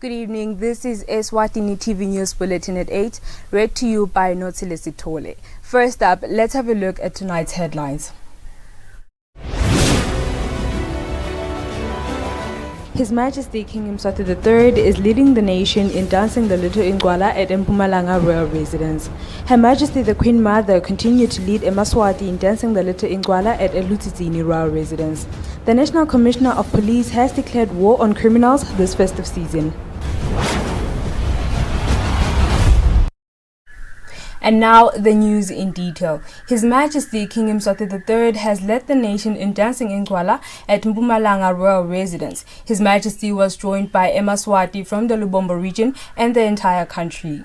Good evening. This is Eswatini TV News Bulletin at 8, read to you by Notile Sitole. First up, let's have a look at tonight's headlines. His Majesty King Mswati III is leading the nation in dancing the Little Incwala at Mpumalanga Royal Residence. Her Majesty the Queen Mother continued to lead Eswatini in dancing the Little Incwala at Eswatini Royal Residence. The National Commissioner of Police has declared war on criminals this festive season. And now the news in detail. His Majesty King Mswati III has led the nation in dancing Incwala at Mpumalanga Royal Residence. His Majesty was joined by Eswatini from the Lubombo region and the entire country.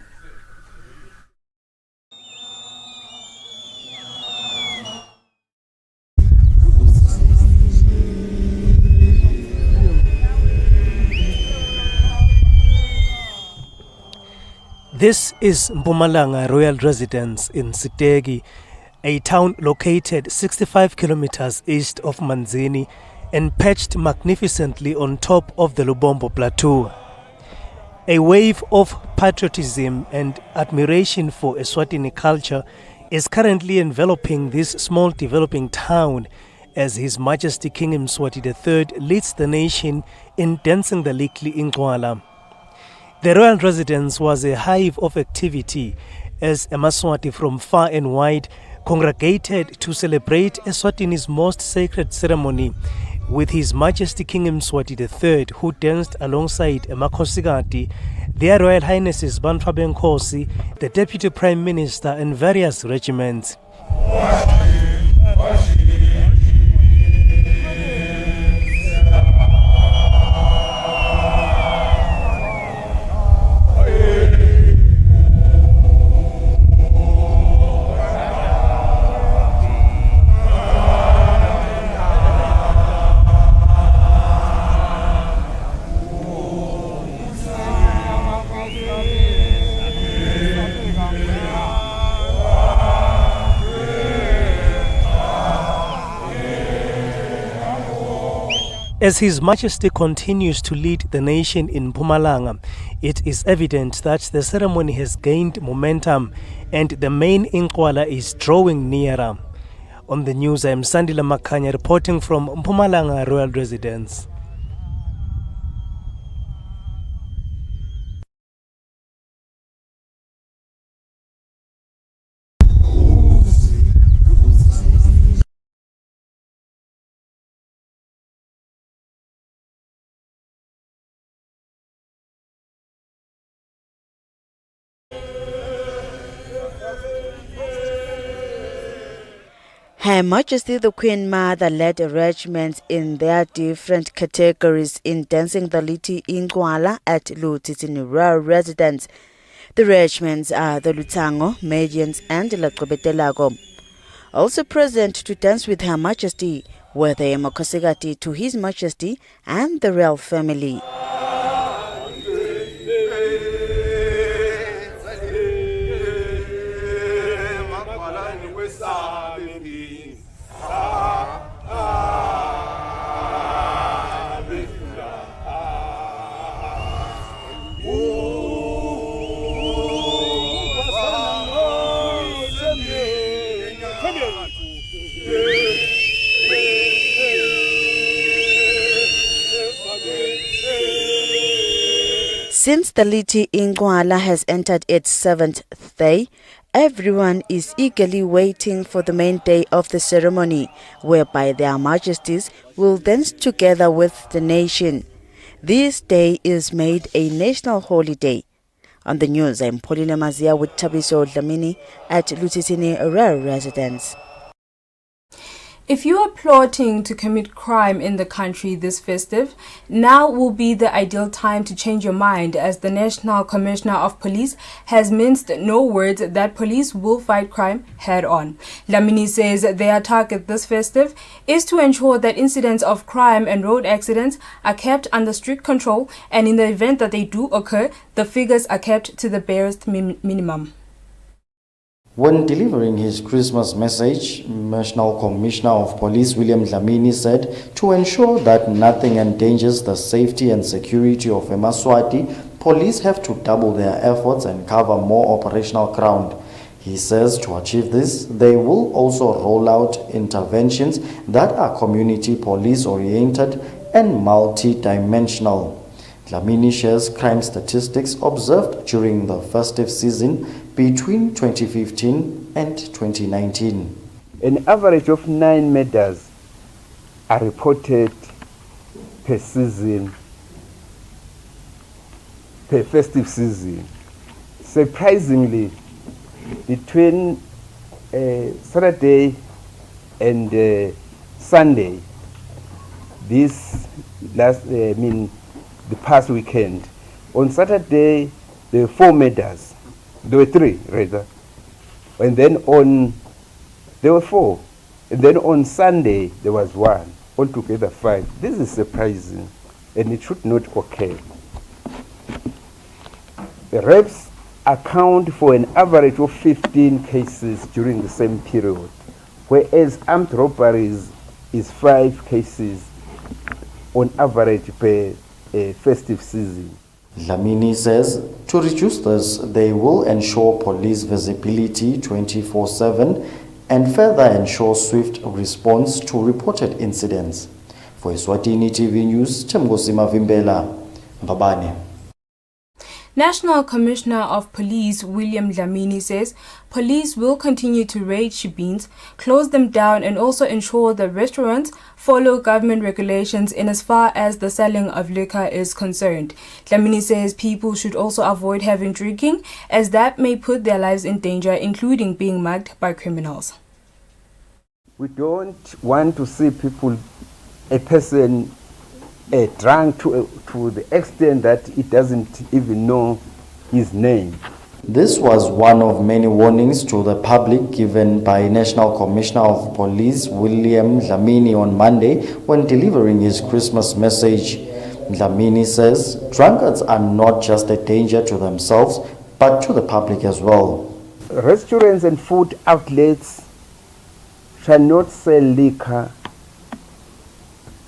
This is Mpumalanga Royal Residence in Sitegi, a town located 65 kilometers east of Manzini and perched magnificently on top of the Lubombo Plateau. A wave of patriotism and admiration for Eswatini culture is currently enveloping this small developing town as His Majesty King Mswati III leads the nation in dancing the Little Incwala. The royal residence was a hive of activity as Eswatini from far and wide congregated to celebrate Eswatini's most sacred ceremony with His Majesty King Mswati III, who danced alongside Makhosikati, Their Royal Highnesses Bantu Benkosi, the Deputy Prime Minister and various regiments. As His Majesty continues to lead the nation in Mpumalanga, it is evident that the ceremony has gained momentum and the main Incwala is drawing nearer. On the news, I am Sandila Makanya reporting from Mpumalanga Royal Residence. Her Majesty the Queen Mother led regiments in their different categories in dancing the Little Incwala at Eswatini Royal Residence. The regiments are the Lutango, Medians and Laqobetelago. Also present to dance with Her Majesty were the Makhosikati to His Majesty and the royal family. Since the Little Incwala has entered its 7th day, everyone is eagerly waiting for the main day of the ceremony, whereby their majesties will dance together with the nation. This day is made a national holiday. On the news, I'm Paulina Mazia with Tabiso Dlamini at Eswatini Royal Residence. If you are plotting to commit crime in the country this festive, now will be the ideal time to change your mind, as the National Commissioner of Police has minced no words that police will fight crime head on. Lamini says their target this festive is to ensure that incidents of crime and road accidents are kept under strict control, and in the event that they do occur, the figures are kept to the barest minimum. When delivering his Christmas message, National Commissioner of Police William Dlamini said to ensure that nothing endangers the safety and security of Eswatini, police have to double their efforts and cover more operational ground. He says to achieve this, they will also roll out interventions that are community police oriented and multi-dimensional. Dlamini shares crime statistics observed during the festive season between 2015 and 2019. An average of 9 murders are reported per season, per festive season. Surprisingly, between Saturday and Sunday, the past weekend, on Saturday there were 4 murders. There were 3 rather, and then there were 4, and then on Sunday there was 1. Altogether 5. This is surprising, and it should not occur. The rapes account for an average of 15 cases during the same period, whereas armed robberies is 5 cases on average per festive season. Dlamini says to reduce this, they will ensure police visibility 24/7 and further ensure swift response to reported incidents. For Eswatini TV News, Temgosima Vimbela, Mbabane. National Commissioner of Police William Dlamini says police will continue to raid shebeens, close them down and also ensure that restaurants follow government regulations in as far as the selling of liquor is concerned. Dlamini says people should also avoid having drinking as that may put their lives in danger, including being mugged by criminals. We don't want to see a person drunk to the extent that he doesn't even know his name. This was one of many warnings to the public given by National Commissioner of Police William Dlamini on Monday when delivering his Christmas message. Dlamini says drunkards are not just a danger to themselves but to the public as well. Restaurants and food outlets shall not sell liquor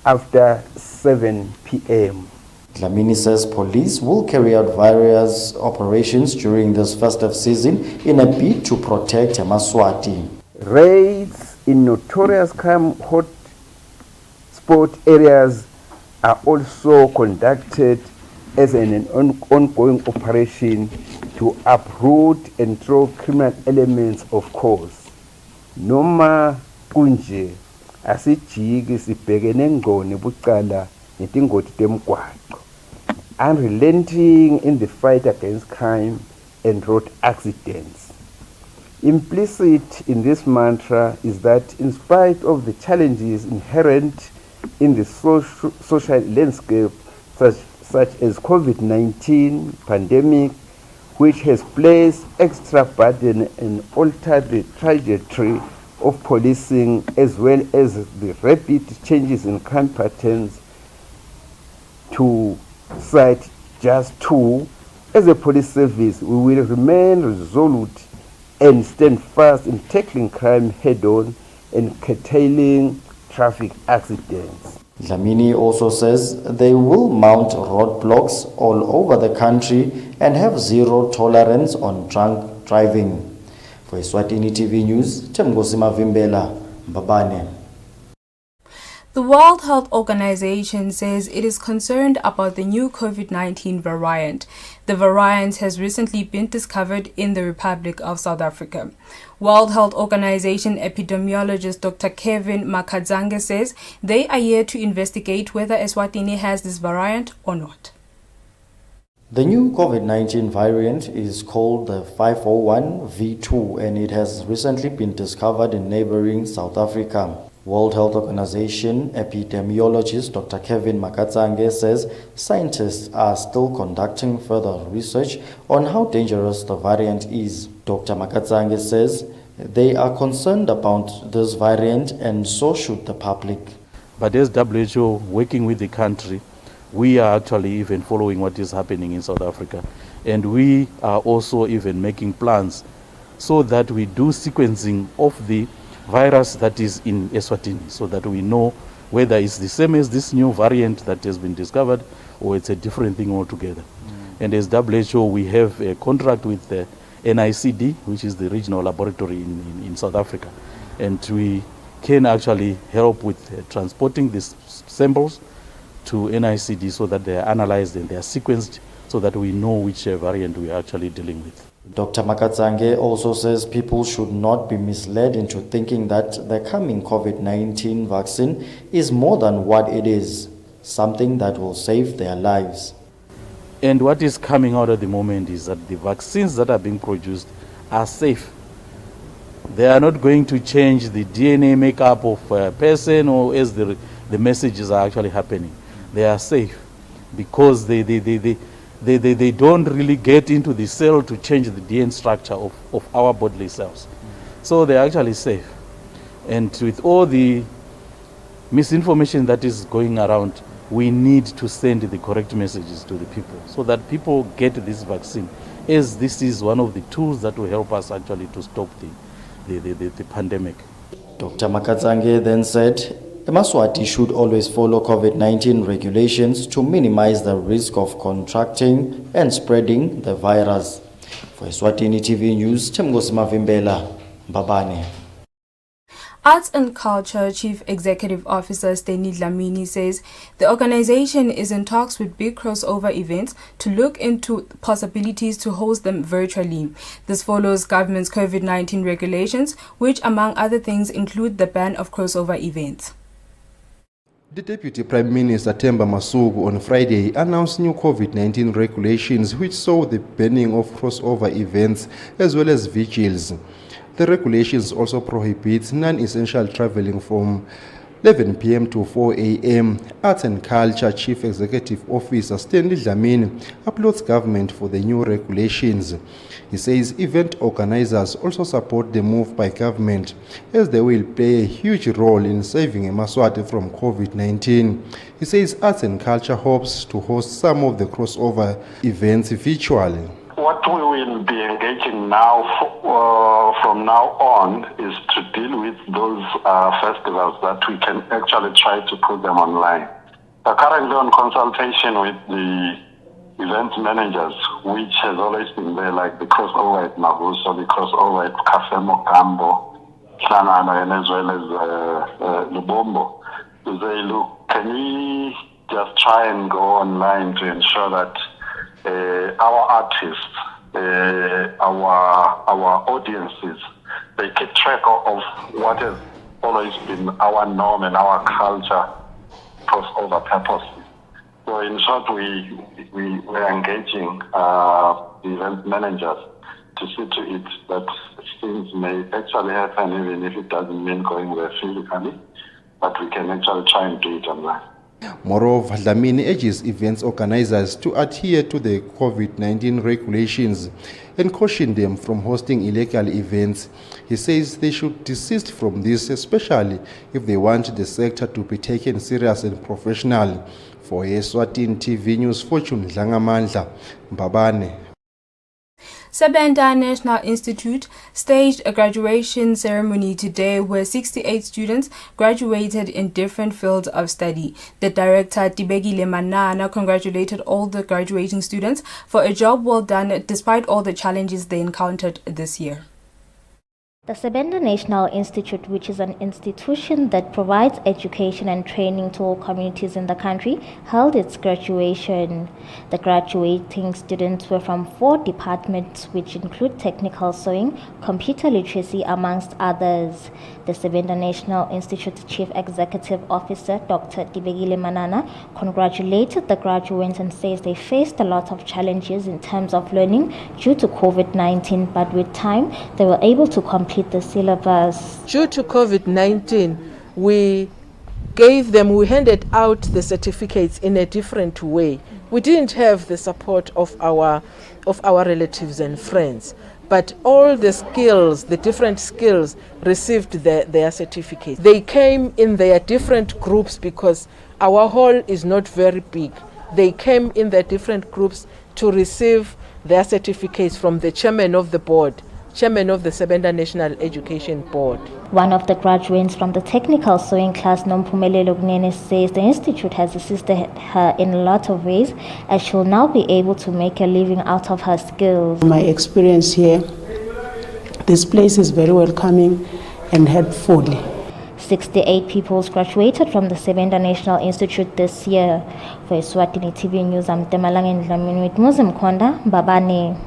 after 7 p.m. Dlamini says police will carry out various operations during this festive season in a bid to protect Eswatini. Raids in notorious crime hotspot areas are also conducted as an ongoing operation to uproot and throw criminal elements of course. Noma kunje asijiki sibhekene ngqo nebucala netingoti temgwaqo, unrelenting in the fight against crime and road accidents. Implicit in this mantra is that in spite of the challenges inherent in the social landscape such as COVID-19 pandemic, which has placed extra burden and altered the trajectory of policing as well as the rapid changes in crime patterns, to cite just 2, as a police service we will remain resolute and stand fast in tackling crime head-on and curtailing traffic accidents. Dlamini also says they will mount roadblocks all over the country and have zero tolerance on drunk driving. For Eswatini TV News, Temgosima Vimbela, Mbabane. The World Health Organization says it is concerned about the new COVID-19 variant. The variant has recently been discovered in the Republic of South Africa. World Health Organization epidemiologist Dr. Kevin Makadzange says they are here to investigate whether Eswatini has this variant or not. The new COVID-19 variant is called the 501V2 and it has recently been discovered in neighboring South Africa. World Health Organization epidemiologist Dr. Kevin Makadzange says scientists are still conducting further research on how dangerous the variant is. Dr. Makadzange says they are concerned about this variant and so should the public. But as WHO working with the country, we are actually even following what is happening in South Africa, and we are also even making plans so that we do sequencing of the virus that is in Eswatini so that we know whether it's the same as this new variant that has been discovered or it's a different thing altogether. And as WHO, we have a contract with the NICD, which is the regional laboratory in South Africa. And we can actually help with transporting these samples to NICD so that they are analyzed and they are sequenced so that we know which variant we are actually dealing with. Dr. Makatsange also says people should not be misled into thinking that the coming COVID-19 vaccine is more than what it is, something that will save their lives. And what is coming out at the moment is that the vaccines that are being produced are safe. They are not going to change the DNA makeup of a person or as the messages are actually happening. They are safe because they don't really get into the cell to change the DNA structure of our bodily cells. So they are actually safe. And with all the misinformation that is going around, we need to send the correct messages to the people so that people get this vaccine, as this is one of the tools that will help us actually to stop the pandemic. Dr. Makatsange then said Eswatini should always follow COVID-19 regulations to minimize the risk of contracting and spreading the virus. For Eswatini TV News, Temgosi Mavimbela, Mbabane. Arts and Culture Chief Executive Officer Steny Dlamini says the organization is in talks with big crossover events to look into possibilities to host them virtually. This follows government's COVID-19 regulations, which among other things include the ban of crossover events. The Deputy Prime Minister Themba Masuku on Friday announced new COVID-19 regulations which saw the banning of crossover events as well as vigils. The regulations also prohibit non-essential traveling from 11 p.m. to 4 a.m. Arts and Culture Chief Executive Officer Steny Dlamini applauds government for the new regulations. He says event organizers also support the move by government as they will play a huge role in saving Eswatini from COVID-19. He says Arts and Culture hopes to host some of the crossover events virtually. What we will be engaging now from now on is to deal with those festivals that we can actually try to put them online. We're currently on consultation with the event managers, which has always been there, like the crossover at Mavuso, the crossover at Cafe Mokambo, Hlangana, and as well as Lubombo, to say, look, can we just try and go online to ensure that our artists, our audiences, they keep track of what has always been our norm and our culture crossover purposes. So in short, we're engaging the event managers to see to it that things may actually happen even if it doesn't mean going there physically, but we can actually try and do it online. Moreover, Dlamini urges events organizers to adhere to the COVID-19 regulations and caution them from hosting illegal events. He says they should desist from this, especially if they want the sector to be taken serious and professional. For Eswatini TV News, Fortune Dlangamandla, Mbabane. Sebenta National Institute staged a graduation ceremony today where 68 students graduated in different fields of study. The director, Tibegile Manana, congratulated all the graduating students for a job well done despite all the challenges they encountered this year. The Sebenta National Institute, which is an institution that provides education and training to all communities in the country, held its graduation. The graduating students were from 4 departments, which include technical sewing, computer literacy, amongst others. The Sebenta National Institute Chief Executive Officer, Dr. Tibegile Manana, congratulated the graduates and says they faced a lot of challenges in terms of learning due to COVID-19, but with time, they were able to complete the syllabus. Due to COVID-19, we handed out the certificates in a different way. We didn't have the support of our relatives and friends, but all the skills, the different skills, received their certificates. They came in their different groups because our hall is not very big. They came in their different groups to receive their certificates from the chairman of the board, chairman of the Sebenda National Education Board. One of the graduates from the technical sewing class, Nomphumelelo Gnene, says the institute has assisted her in a lot of ways, as she'll now be able to make a living out of her skills. My experience here, this place is very welcoming and helpful. 68 pupils graduated from the Sebenda National Institute this year. For Eswatini TV News, I'm Temalang Ndlamini with Muslim Konda, Babane.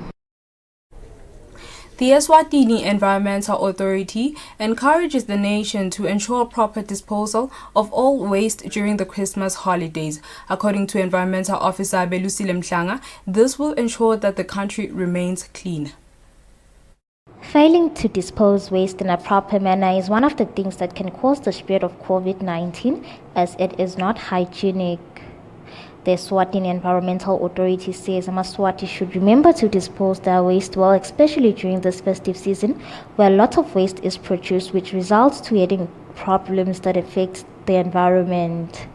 The Eswatini Environmental Authority encourages the nation to ensure proper disposal of all waste during the Christmas holidays. According to Environmental Officer Belusile Mhlanga, this will ensure that the country remains clean. Failing to dispose waste in a proper manner is one of the things that can cause the spread of COVID-19, as it is not hygienic. The Eswatini Environmental Authority says Amaswati should remember to dispose their waste well, especially during this festive season, where a lot of waste is produced, which results to adding problems that affect the environment.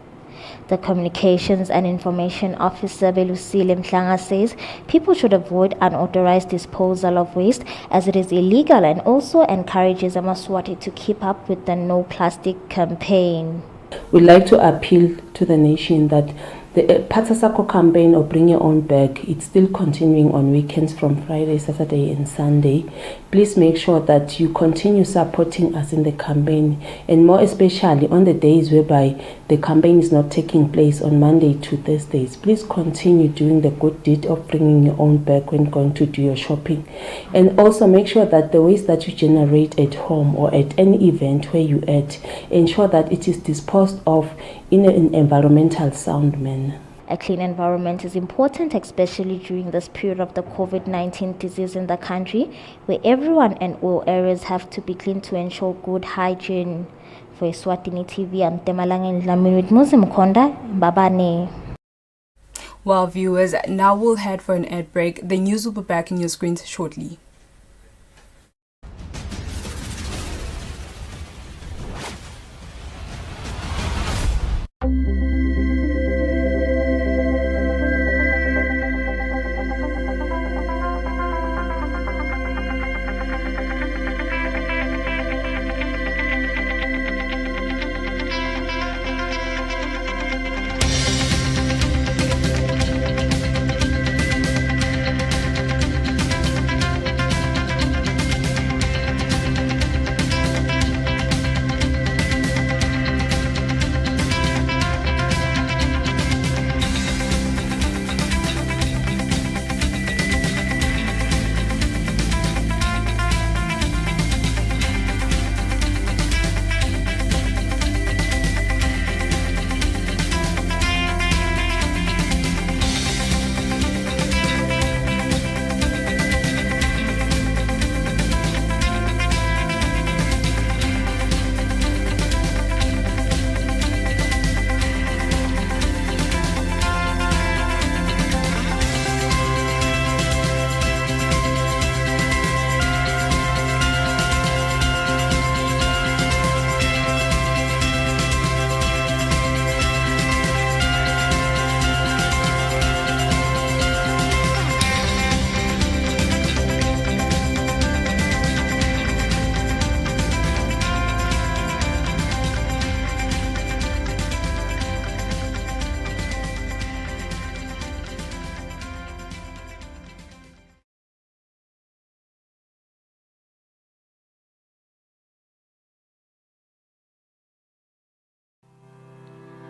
The Communications and Information Officer Belusile Mhlanga says people should avoid unauthorized disposal of waste, as it is illegal, and also encourages Amaswati to keep up with the No Plastic campaign. We'd like to appeal to the nation that the Patasako campaign or Bring Your Own Bag, it's still continuing on weekends from Friday, Saturday and Sunday. Please make sure that you continue supporting us in the campaign, and more especially on the days whereby the campaign is not taking place on Monday to Thursdays. Please continue doing the good deed of bringing your own bag when going to do your shopping. And also make sure that the waste that you generate at home or at any event where you at, ensure that it is disposed of in an environmental sound manner. A clean environment is important, especially during this period of the COVID-19 disease in the country, where everyone and all areas have to be clean to ensure good hygiene. For Eswatini TV, I'm Temalang Ndlamini with Muslim Konda, Babane. Well, viewers, now we'll head for an ad break. The news will be back in your screens shortly.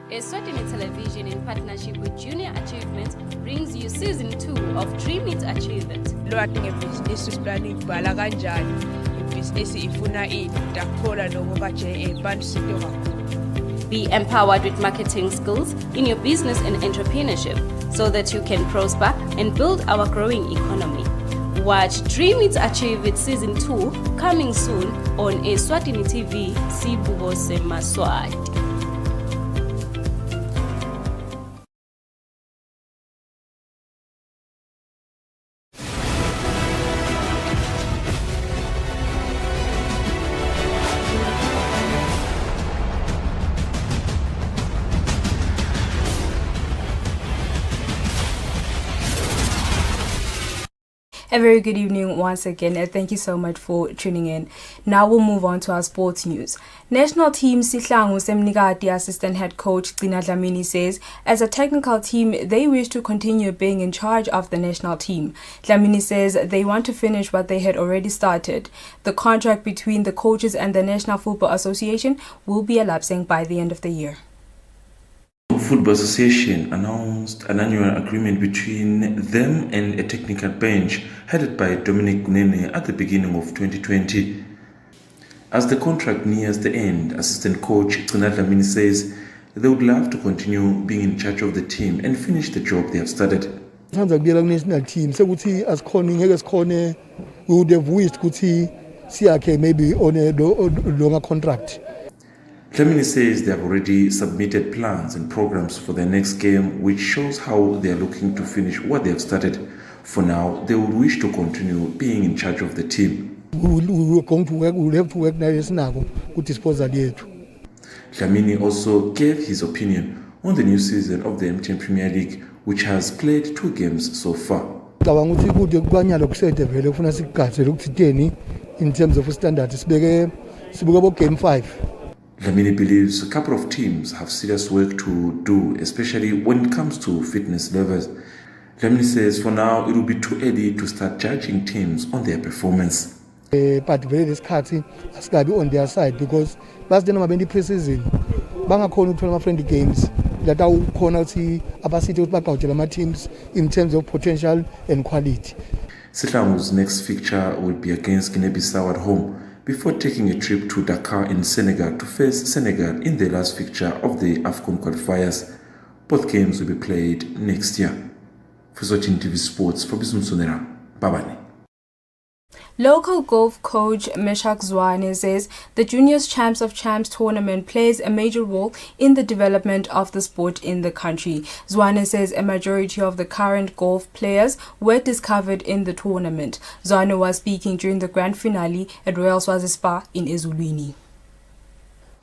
Eswatini Television, in partnership with Junior Achievement, brings you season 2 of Dream It Achieve It. Lwati ngebhizinisi planning ibhala kanjani, ibhizinisi ifuna ini, ndakhola nokuba nje abantu sinto kakhulu. Be empowered with marketing skills in your business and entrepreneurship so that you can prosper and build our growing economy. Watch Dream It Achieve It Season 2 coming soon on Eswatini TV, Sibubo Semaswati. A very good evening once again, and thank you so much for tuning in. Now we'll move on to our sports news. National team Sihlangu Semnikati assistant head coach Gcina Dlamini says, as a technical team, they wish to continue being in charge of the national team. Dlamini says they want to finish what they had already started. The contract between the coaches and the National Football Association will be elapsing by the end of the year. Football Association announced an annual agreement between them and a technical bench headed by Dominic Gunene at the beginning of 2020. As the contract nears the end, assistant coach Gcina Dlamini says they would love to continue being in charge of the team and finish the job they have started. National team, so as we would have wished to maybe on a longer contract. Dlamini says they have already submitted plans and programs for their next game, which shows how they are looking to finish what they have started. For now, they would wish to continue being in charge of the team. We are going to work. We will have to work now to dispose of it. Dlamini also gave his opinion on the new season of the MTN Premier League, which has played 2 games so far. In terms of standards, game 5. Dlamini believes a couple of teams have serious work to do, especially when it comes to fitness levels. Dlamini says for now it will be too early to start judging teams on their performance. But very risky has got to be on their side because last time in the pre-season, bangakhona ukuthola friendly games that are khona ukuthi abasithi bakawutshela teams in terms of potential and quality. Sihlangu's next fixture will be against Guinea-Bissau at home, before taking a trip to Dakar in Senegal to face Senegal in the last fixture of the AFCON qualifiers. Both games will be played next year. Festive TV Sports for Bismsonera, Babani. Local golf coach Meshach Zwane says the Juniors Champs of Champs tournament plays a major role in the development of the sport in the country. Zwane says a majority of the current golf players were discovered in the tournament. Zwane was speaking during the grand finale at Royal Swazi Spa in Eswatini.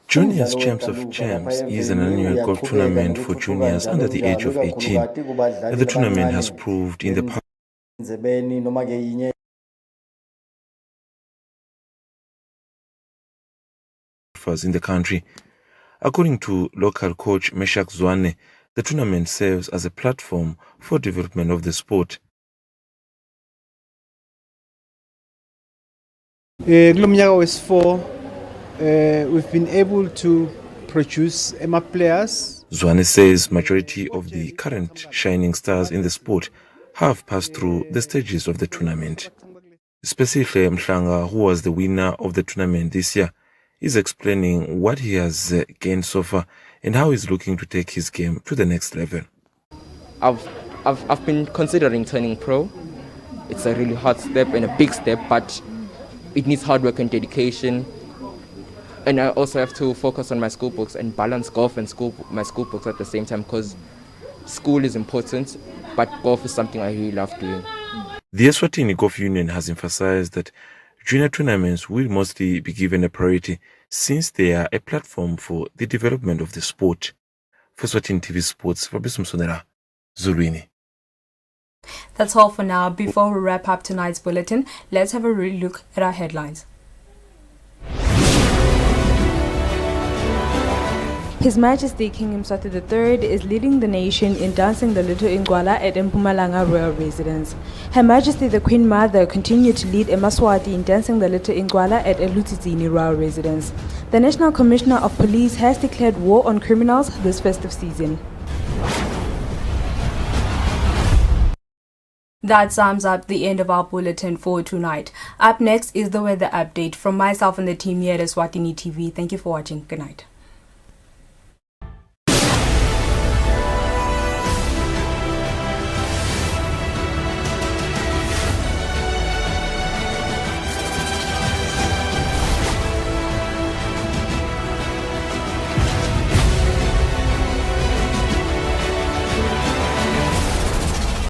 Juniors Champs of Champs is an annual golf tournament for juniors under the age of 18. The tournament has proved in the past in the country. According to local coach Meshach Zwane, the tournament serves as a platform for development of the sport. Kulomnyaka wesi-4 we've been able to produce players. Zwane says majority of the current shining stars in the sport have passed through the stages of the tournament. Specifically, Mhlanga, who was the winner of the tournament this year, is explaining what he has gained so far and how he's looking to take his game to the next level. I've been considering turning pro. It's a really hard step and a big step, but it needs hard work and dedication. And I also have to focus on my school books and balance golf and my school books at the same time, because school is important, but golf is something I really love doing. The Eswatini Golf Union has emphasized that junior tournaments will mostly be given a priority since they are a platform for the development of the sport. For Eswatini TV Sports, for Bismsonera, Zulwini. That's all for now. Before we wrap up tonight's bulletin, let's have a look at our headlines. His Majesty King Mswati III is leading the nation in dancing the Little Incwala at Mpumalanga Royal Residence. Her Majesty the Queen Mother continued to lead Eswatini in dancing the Little Incwala at Eswatini Royal Residence. The National Commissioner of Police has declared war on criminals this festive season. That sums up the end of our bulletin for tonight. Up next is the weather update from myself and the team here at Eswatini TV. Thank you for watching. Good night.